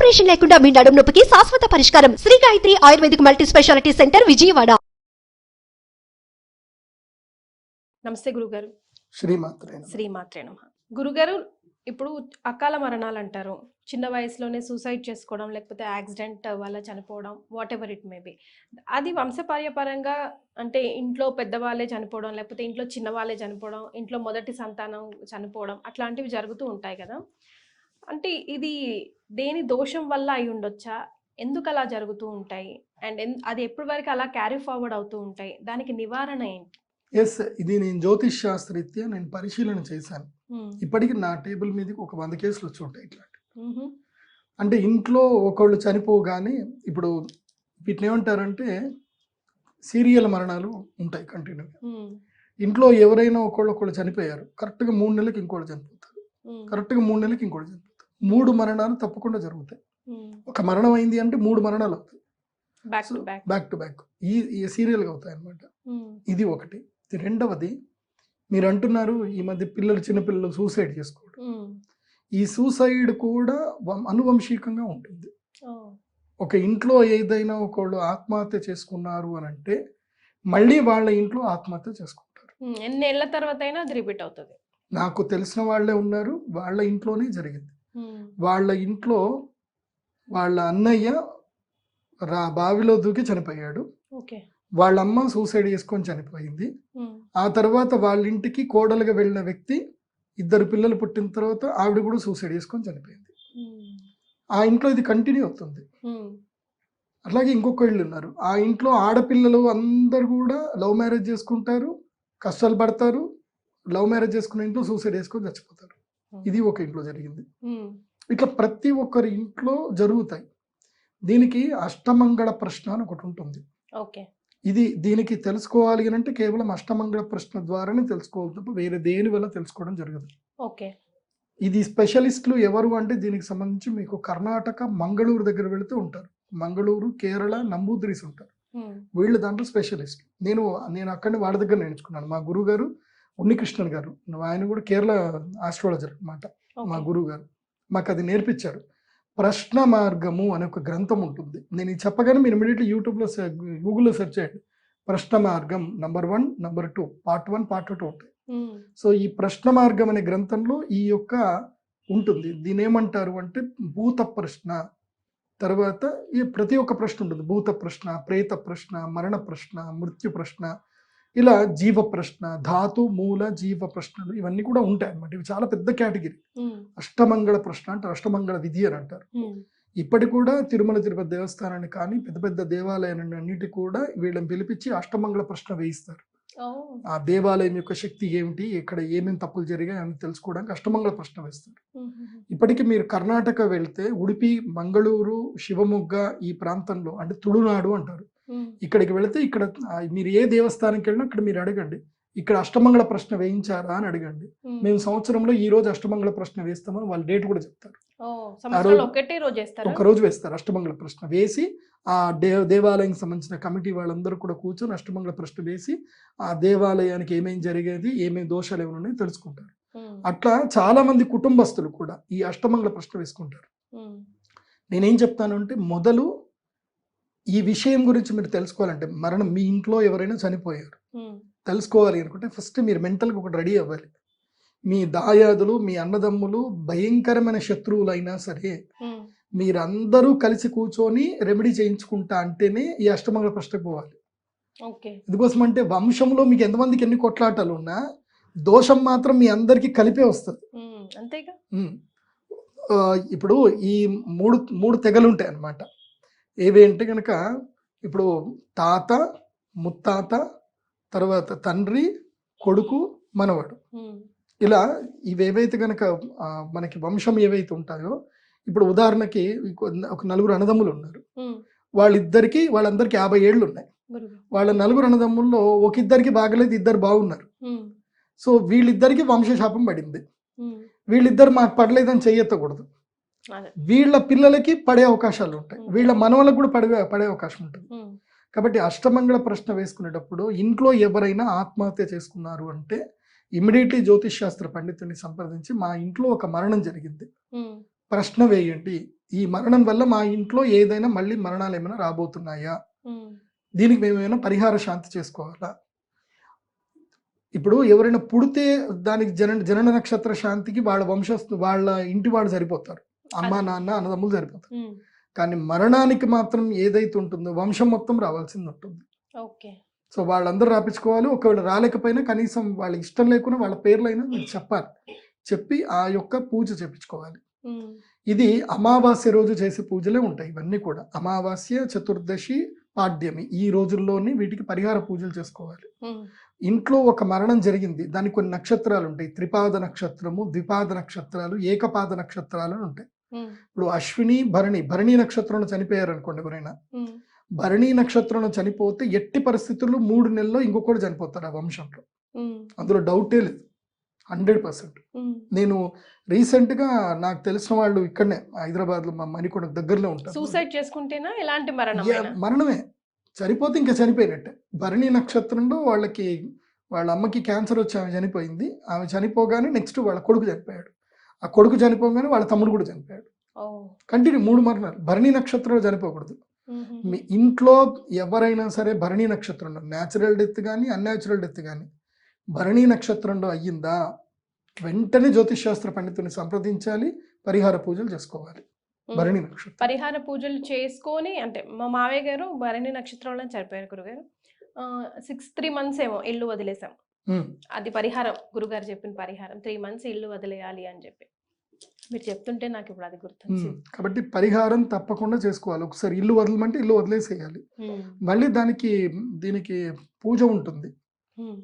Operation లేకుండా మీ నడుము నొప్పికి శాశ్వత పరిష్కారం. Shri Gayatri ayurvedic multi speciality centre, Vijayawada. నమస్తే గురుగారు. శ్రీమాత్రే నమః. గురుగారు, ఇప్పుడు అకాల మరణాలు అంటారు, చిన్న వయసులోనే సూసైడ్ చేసుకోవడం, లేకపోతే యాక్సిడెంట్ వల్ల చనిపోవడం, what ever it may be, అది వంశపార్యపరంగా అంటే ఇంట్లో పెద్దవాళ్ళే చనిపోవడం, లేకపోతే ఇంట్లో చిన్నవాళ్ళే చనిపోవడం, ఇంట్లో మొదటి సంతానం చనిపోవడం, అట్లాంటివి జరుగుతూ ఉంటాయి కదా. అంటే ఇది దేని దోషం వల్ల అయి ఉండొచ్చా? ఎందుకు అలా జరుగుతూ ఉంటాయి? అండ్ అది ఎప్పటి వరకు అలా క్యారీ ఫార్వర్డ్ అవుతూ ఉంటాయి? దానికి నివారణ ఏంటి? ఎస్, ఇది నేను జ్యోతిష్ శాస్త్రరీత్యా నేను పరిశీలన చేశాను. ఇప్పటికి నా టేబుల్ మీదకి ఒక 100 కేసులు వచ్చి ఉంటాయి ఇట్లాంటి. అంటే ఇంట్లో ఒకళ్ళు చనిపోగానే ఇప్పుడు వీటిని ఏమంటారంటే సీరియల్ మరణాలు ఉంటాయి కంటిన్యూగా. ఇంట్లో ఎవరైనా ఒకళ్ళు చనిపోయారు, కరెక్ట్గా 3 నెలలకు ఇంకోటి చనిపోతారు, కరెక్ట్గా 3 నెలలకు ఇంకోటి చనిపోతారు. 3 మరణాలు తప్పకుండా జరుగుతాయి. ఒక మరణం అయింది అంటే 3 మరణాలు అవుతాయి బ్యాక్ టు బ్యాక్. ఈ సీరియల్గా అవుతాయి అన్నమాట. ఇది ఒకటి. రెండవది, మీరు అంటున్నారు ఈ మధ్య చిన్నపిల్లలు సూసైడ్ చేసుకోవడం. ఈ సూసైడ్ కూడా అనువంశికంగా ఉంటుంది. ఒక ఇంట్లో ఏదైనా ఒకళ్ళు ఆత్మహత్య చేసుకున్నారు అని అంటే మళ్ళీ వాళ్ళ ఇంట్లో ఆత్మహత్య చేసుకుంటారు. ఎన్నేళ్ల తర్వాత అయినా అది రిపీట్ అవుతుంది. నాకు తెలిసిన వాళ్ళే ఉన్నారు, వాళ్ళ ఇంట్లోనే జరిగింది. వాళ్ళ ఇంట్లో వాళ్ళ అన్నయ్య బావిలో దూకి చనిపోయాడు, వాళ్ళ అమ్మ సూసైడ్ చేసుకొని చనిపోయింది. ఆ తర్వాత వాళ్ళ ఇంటికి కోడలుగా వెళ్ళిన వ్యక్తి 2 పిల్లలు పుట్టిన తర్వాత ఆవిడ కూడా సూసైడ్ చేసుకొని చనిపోయింది. ఆ ఇంట్లో ఇది కంటిన్యూ అవుతుంది. అట్లాగే ఇంకొక ఇళ్ళు ఉన్నారు, ఆ ఇంట్లో ఆడపిల్లలు అందరు కూడా లవ్ మ్యారేజ్ చేసుకుంటారు, కష్టాలు పడతారు, లవ్ మ్యారేజ్ చేసుకున్న ఇంట్లో సూసైడ్ చేసుకొని చచ్చిపోతారు. ఇది ఒక ఇంట్లో జరిగింది. ఇట్లా ప్రతి ఒక్కరి ఇంట్లో జరుగుతాయి. దీనికి అష్టమంగళ ప్రశ్న అని ఒకటి ఉంటుంది. దీనికి తెలుసుకోవాలి అని అంటే కేవలం అష్టమంగళ ప్రశ్న ద్వారానే తెలుసుకోవాలి తప్ప వేరే దేని వల్ల తెలుసుకోవడం జరగదు. ఇది స్పెషలిస్టులు ఎవరు అంటే దీనికి సంబంధించి మీకు కర్ణాటక మంగళూరు దగ్గర వెళుతూ ఉంటారు. మంగళూరు, కేరళ, నంబూద్రీస్ ఉంటారు, వీళ్ళు దాంట్లో స్పెషలిస్ట్. నేను అక్కడిని వాళ్ళ దగ్గర నేర్చుకున్నాను. మా గురువు గారు ఉన్నికృష్ణన్ గారు, ఆయన కూడా కేరళ ఆస్ట్రాలజర్ అన్నమాట. మా గురువు గారు మాకు అది నేర్పించారు. ప్రశ్న మార్గము అనే ఒక గ్రంథం ఉంటుంది. నేను ఇది చెప్పగానే మీరు ఇమీడియట్లీ యూట్యూబ్లో గూగుల్లో సెర్చ్ చేయండి. ప్రశ్న మార్గం నంబర్ 1, నంబర్ 2, పార్ట్ 1, పార్ట్ 2 ఉంటాయి. సో ఈ ప్రశ్న మార్గం అనే గ్రంథంలో ఈ యొక్క ఉంటుంది. దీని ఏమంటారు అంటే భూత ప్రశ్న, తర్వాత ఈ ప్రతి ఒక్క ప్రశ్న ఉంటుంది. భూత ప్రశ్న, ప్రేత ప్రశ్న, మరణ ప్రశ్న, మృత్యు ప్రశ్న, ఇలా జీవ ప్రశ్న, ధాతు మూల జీవ ప్రశ్నలు ఇవన్నీ కూడా ఉంటాయి అన్నమాట. ఇవి చాలా పెద్ద కేటగిరీ. అష్టమంగళ ప్రశ్న అంటే అష్టమంగళ విధి అని అంటారు. ఇప్పటి కూడా తిరుమల తిరుపతి దేవస్థానాన్ని కానీ పెద్ద పెద్ద దేవాలయాన్ని అన్నిటి కూడా వీళ్ళని పిలిపించి అష్టమంగళ ప్రశ్న వేయిస్తారు. ఆ దేవాలయం యొక్క శక్తి ఏమిటి, ఇక్కడ ఏమేమి తప్పులు జరిగాయి అని తెలుసుకోవడానికి అష్టమంగళ ప్రశ్న వేస్తారు. ఇప్పటికీ మీరు కర్ణాటక వెళ్తే ఉడిపి, మంగళూరు, శివమొగ్గ ఈ ప్రాంతంలో అంటే తుళునాడు అంటారు. ఇక్కడికి వెళితే ఇక్కడ మీరు ఏ దేవస్థానానికి వెళ్ళినా అక్కడ మీరు అడగండి, ఇక్కడ అష్టమంగళ ప్రశ్న వేయించారా అని అడగండి. మేము సంవత్సరంలో ఈ రోజు అష్టమంగళ ప్రశ్న వేస్తామని వాళ్ళు డేట్ కూడా చెప్తారు. ఒక రోజు వేస్తారు అష్టమంగళ ప్రశ్న వేసి, ఆ దేవాలయం సంబంధించిన కమిటీ వాళ్ళందరూ కూడా కూర్చొని అష్టమంగళ ప్రశ్న వేసి ఆ దేవాలయానికి ఏమేమి జరిగేది, ఏమేమి దోషాలు ఏమైనా తెలుసుకుంటారు. అట్లా చాలా మంది కుటుంబస్తులు కూడా ఈ అష్టమంగళ ప్రశ్న వేసుకుంటారు. నేనేం చెప్తాను అంటే, మొదలు ఈ విషయం గురించి మీరు తెలుసుకోవాలంటే, మరణం మీ ఇంట్లో ఎవరైనా చనిపోయారు తెలుసుకోవాలి అనుకుంటే ఫస్ట్ మీరు మెంటల్గా ఒకటి రెడీ అవ్వాలి. మీ దాయాదులు, మీ అన్నదమ్ములు భయంకరమైన శత్రువులు అయినా సరే మీరందరూ కలిసి కూర్చొని రెమెడీ చేయించుకుంటా అంటేనే ఈ అష్టమంగళ ప్రశ్నకు పోవాలి. ఎందుకోసం అంటే వంశంలో మీకు ఎంతమందికి ఎన్ని కొట్లాటలు ఉన్నా దోషం మాత్రం మీ అందరికి కలిపే వస్తుంది. ఇప్పుడు ఈ మూడు తెగలు ఉంటాయి అన్నమాట. ఏవి అంటే కనుక ఇప్పుడు తాత, ముత్తాత, తర్వాత తండ్రి, కొడుకు, మనవడు, ఇలా ఇవేవైతే కనుక మనకి వంశం ఏవైతే ఉంటాయో, ఇప్పుడు ఉదాహరణకి ఒక 4 అన్నదమ్ములు ఉన్నారు, వాళ్ళందరికీ 50 ఏళ్ళు ఉన్నాయి. వాళ్ళ 4 అన్నదమ్ముల్లో ఒకిద్దరికి బాగలేదు, 2 బాగున్నారు. సో వీళ్ళిద్దరికి వంశశాపం పడింది. వీళ్ళిద్దరు మాకు పడలేదని చెయ్యెత్తకూడదు. వీళ్ళ పిల్లలకి పడే అవకాశాలు ఉంటాయి, వీళ్ళ మనవలకు కూడా పడే అవకాశం ఉంటుంది. కాబట్టి అష్టమంగళ ప్రశ్న వేసుకునేటప్పుడు ఇంట్లో ఎవరైనా ఆత్మహత్య చేసుకున్నారు అంటే ఇమ్మీడియట్లీ జ్యోతిష్ శాస్త్ర పండితుడిని సంప్రదించి మా ఇంట్లో ఒక మరణం జరిగింది, ప్రశ్న వేయండి, ఈ మరణం వల్ల మా ఇంట్లో ఏదైనా మళ్ళీ మరణాలు ఏమైనా రాబోతున్నాయా, దీనికి మేము ఏమైనా పరిహార శాంతి చేసుకోవాలా. ఇప్పుడు ఎవరైనా పుడితే దానికి జనన నక్షత్ర శాంతికి వాళ్ళ వాళ్ళ ఇంటి వాళ్ళు సరిపోతారు, అమ్మ నాన్న అన్నదమ్ములు సరిపోతారు. కానీ మరణానికి మాత్రం ఏదైతే ఉంటుందో వంశం మొత్తం రావాల్సింది ఉంటుంది. సో వాళ్ళందరూ రాపించుకోవాలి. ఒకవేళ రాలేకపోయినా కనీసం వాళ్ళ ఇష్టం లేకుండా వాళ్ళ పేర్లైనా మీరు చెప్పాలి, చెప్పి ఆ యొక్క పూజ చేపించుకోవాలి. ఇది అమావాస్య రోజు చేసే పూజలే ఉంటాయి ఇవన్నీ కూడా. అమావాస్య, చతుర్దశి, పాడ్యమి ఈ రోజుల్లోని వీటికి పరిహార పూజలు చేసుకోవాలి. ఇంట్లో ఒక మరణం జరిగింది, దానికి కొన్ని నక్షత్రాలు ఉంటాయి. త్రిపాద నక్షత్రము, ద్విపాద నక్షత్రాలు, ఏకపాద నక్షత్రాలు అని ఉంటాయి. ఇప్పుడు అశ్విని, భరణి నక్షత్రంలో చనిపోయారు అనుకోండి ఎవరైనా, భరణి నక్షత్రంలో చనిపోతే ఎట్టి పరిస్థితుల్లో 3 నెలల్లో ఇంకొకటి చనిపోతారు ఆ వంశంలో, అందులో డౌటే లేదు, 100%. నేను రీసెంట్ గా నాకు తెలిసిన వాళ్ళు ఇక్కడనే హైదరాబాద్ లో మా మణికొండ దగ్గరలో ఉంటారు. సూసైడ్ చేసుకుంటేనా ఎలాంటి మరణమే, చనిపోతే ఇంకా చనిపోయినట్టే. భరణి నక్షత్రంలో వాళ్ళ అమ్మకి క్యాన్సర్ వచ్చి ఆమె చనిపోయింది. ఆమె చనిపోగానే నెక్స్ట్ వాళ్ళ కొడుకు చనిపోయాడు. ఆ కొడుకు చనిపోగానే వాళ్ళ తమ్ముడు కూడా చనిపోయాడు. కంటిన్యూ 3 మరణాలు. భరణి నక్షత్రంలో చనిపోకూడదు. మీ ఇంట్లో ఎవరైనా సరే భరణి నక్షత్రంలో న్యాచురల్ డెత్ కానీ అన్యాచురల్ డెత్ కానీ భరణి నక్షత్రంలో అయ్యిందా, వెంటనే జ్యోతిష్ శాస్త్ర పండితుని సంప్రదించాలి, పరిహార పూజలు చేసుకోవాలి. భరణి నక్షత్రం పరిహార పూజలు చేసుకొని, అంటే మా మావయ్య గారు భరణి నక్షత్రంలో చనిపోయారు గురుగారు. 3 months ఏమో ఇల్లు వదిలేసాం. అది పరిహారం, గురుగారు చెప్పిన పరిహారం 3 months ఇల్లు వదిలేయాలి అని చెప్పి మీరు చెప్తుంటే నాకు ఇప్పుడు అది గుర్తుంది. కాబట్టి పరిహారం తప్పకుండా చేసుకోవాలి. ఒకసారి ఇల్లు వదలమంటే ఇల్లు వదిలేసేయాలి. మళ్ళీ దీనికి పూజ ఉంటుంది.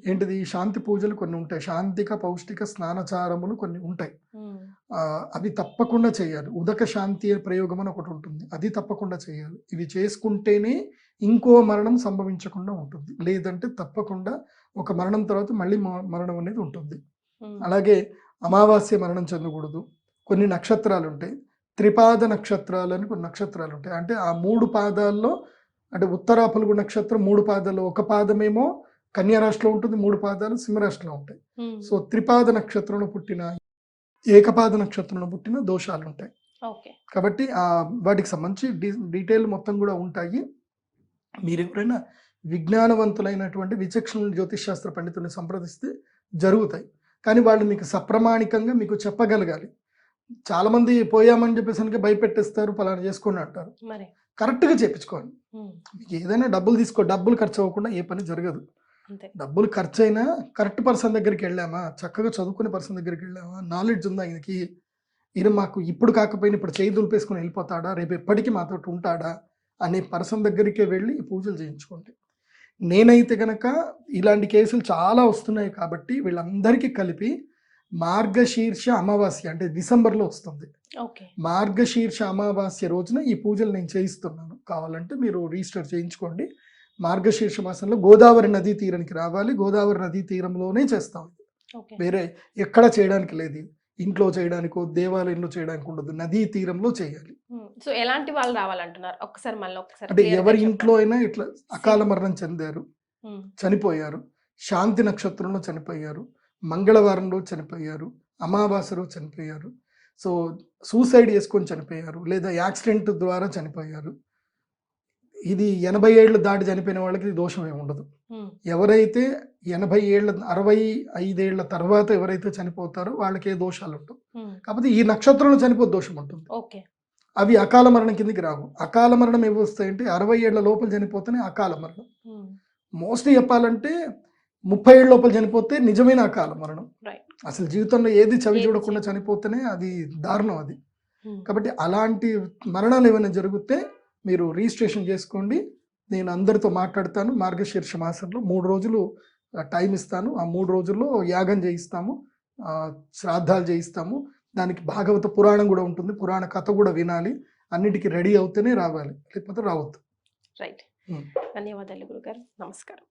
ఏంటిది, శాంతి పూజలు కొన్ని ఉంటాయి, శాంతిక పౌష్టిక స్నానచారములు కొన్ని ఉంటాయి. అవి తప్పకుండా చేయాలి. ఉదక శాంతి ప్రయోగం అని ఒకటి ఉంటుంది, అది తప్పకుండా చేయాలి. ఇవి చేసుకుంటేనే ఇంకో మరణం సంభవించకుండా ఉంటుంది. లేదంటే తప్పకుండా ఒక మరణం తర్వాత మళ్ళీ మరణం అనేది ఉంటుంది. అలాగే అమావాస్య మరణం చెందకూడదు. కొన్ని నక్షత్రాలు ఉంటాయి, త్రిపాద నక్షత్రాలు అని కొన్ని నక్షత్రాలు ఉంటాయి. అంటే ఆ 3 పాదాల్లో, అంటే ఉత్తరా ఫల్గు నక్షత్రం 3 పాదాల్లో ఒక పాదమేమో కన్యా రాశిలో ఉంటుంది, 3 పాదాలు సింహరాశిలో ఉంటాయి. సో త్రిపాద నక్షత్రంలో పుట్టిన, ఏకపాద నక్షత్రంలో పుట్టిన దోషాలు ఉంటాయి. కాబట్టి వాటికి సంబంధించి డీటెయిల్ మొత్తం కూడా ఉంటాయి. మీరు ఎవరైనా విజ్ఞానవంతులైనటువంటి విచక్షణ జ్యోతిష్ శాస్త్ర పండితుల్ని సంప్రదిస్తే జరుగుతాయి. కానీ వాళ్ళు మీకు సప్రమాణికంగా మీకు చెప్పగలగాలి. చాలా మంది పోయామని చెప్పేసి భయపెట్టేస్తారు, పలానా చేసుకొని అంటారు. కరెక్ట్గా చేయించుకోండి. మీకు ఏదైనా డబ్బులు ఖర్చు అవ్వకుండా ఏ పని జరగదు. డబ్బులు ఖర్చు అయినా కరెక్ట్ పర్సన్ దగ్గరికి వెళ్ళామా, చక్కగా చదువుకునే పర్సన్ దగ్గరికి వెళ్ళామా, నాలెడ్జ్ ఉందా ఈయన మాకు ఇప్పుడు కాకపోయినా ఇప్పుడు చేయి దులిపేసుకుని వెళ్ళిపోతాడా, రేపు ఎప్పటికీ మాతో ఉంటాడా అనే పర్సన్ దగ్గరికే వెళ్ళి పూజలు చేయించుకోండి. నేనైతే కనుక ఇలాంటి కేసులు చాలా వస్తున్నాయి కాబట్టి వీళ్ళందరికీ కలిపి మార్గశీర్ష అమావాస్య, అంటే డిసెంబర్లో వస్తుంది, మార్గశీర్ష అమావాస్య రోజున ఈ పూజలు నేను చేయిస్తున్నాను. కావాలంటే మీరు రిజిస్టర్ చేయించుకోండి. మార్గశీర్ష మాసంలో గోదావరి నదీ తీరానికి రావాలి. గోదావరి నదీ తీరంలోనే చేస్తాం, వేరే ఎక్కడ చేయడానికి లేదు. ఇంట్లో చేయడానికో దేవాలయంలో చేయడానికి ఉండదు, నదీ తీరంలో చేయాలి. సో ఎలాంటి వాళ్ళు రావాలంటున్నారు ఒకసారి మళ్ళీ ఒకసారి? అంటే ఎవరి ఇంట్లో అయినా ఇట్లా అకాల మరణం చెందారు, చనిపోయారు, శాంతి నక్షత్రంలో చనిపోయారు, మంగళవారంలో చనిపోయారు, అమావాస్యలో చనిపోయారు, సో సూసైడ్ చేసుకొని చనిపోయారు, లేదా యాక్సిడెంట్ ద్వారా చనిపోయారు, ఇది 80 ఏళ్ళు దాటి చనిపోయిన వాళ్ళకి దోషం ఏమి ఉండదు. ఎవరైతే 80 ఏళ్ళ 65 ఏళ్ల తర్వాత ఎవరైతే చనిపోతారో వాళ్ళకి ఏ దోషాలు ఉండవు. కాకపోతే ఈ నక్షత్రంలో చనిపోతే దోషం ఉంటుంది. అవి అకాల మరణం కిందకి రావు. అకాల మరణం ఏవి వస్తాయంటే 60 ఏళ్ల లోపల చనిపోతేనే అకాల మరణం. మోస్ట్లీ చెప్పాలంటే 30 ఏళ్ళ లోపల చనిపోతే నిజమైన అకాల మరణం. అసలు జీవితంలో ఏది చవి చూడకుండా చనిపోతేనే అది దారుణం అది. కాబట్టి అలాంటి మరణాలు ఏమైనా జరిగితే మీరు రిజిస్ట్రేషన్ చేసుకోండి. నేను అందరితో మాట్లాడతాను. మార్గశీర్ష మాసంలో 3 రోజులు టైం ఇస్తాను. ఆ 3 రోజుల్లో యాగం చేయిస్తాము, శ్రాద్ధాలు చేయిస్తాము. దానికి భాగవత పురాణం కూడా ఉంటుంది, పురాణ కథ కూడా వినాలి. అన్నిటికీ రెడీ అవుతేనే రావాలి, లేకపోతే రావద్దు. రైట్. ధన్యవాదాలు గురుగారు. నమస్కారం.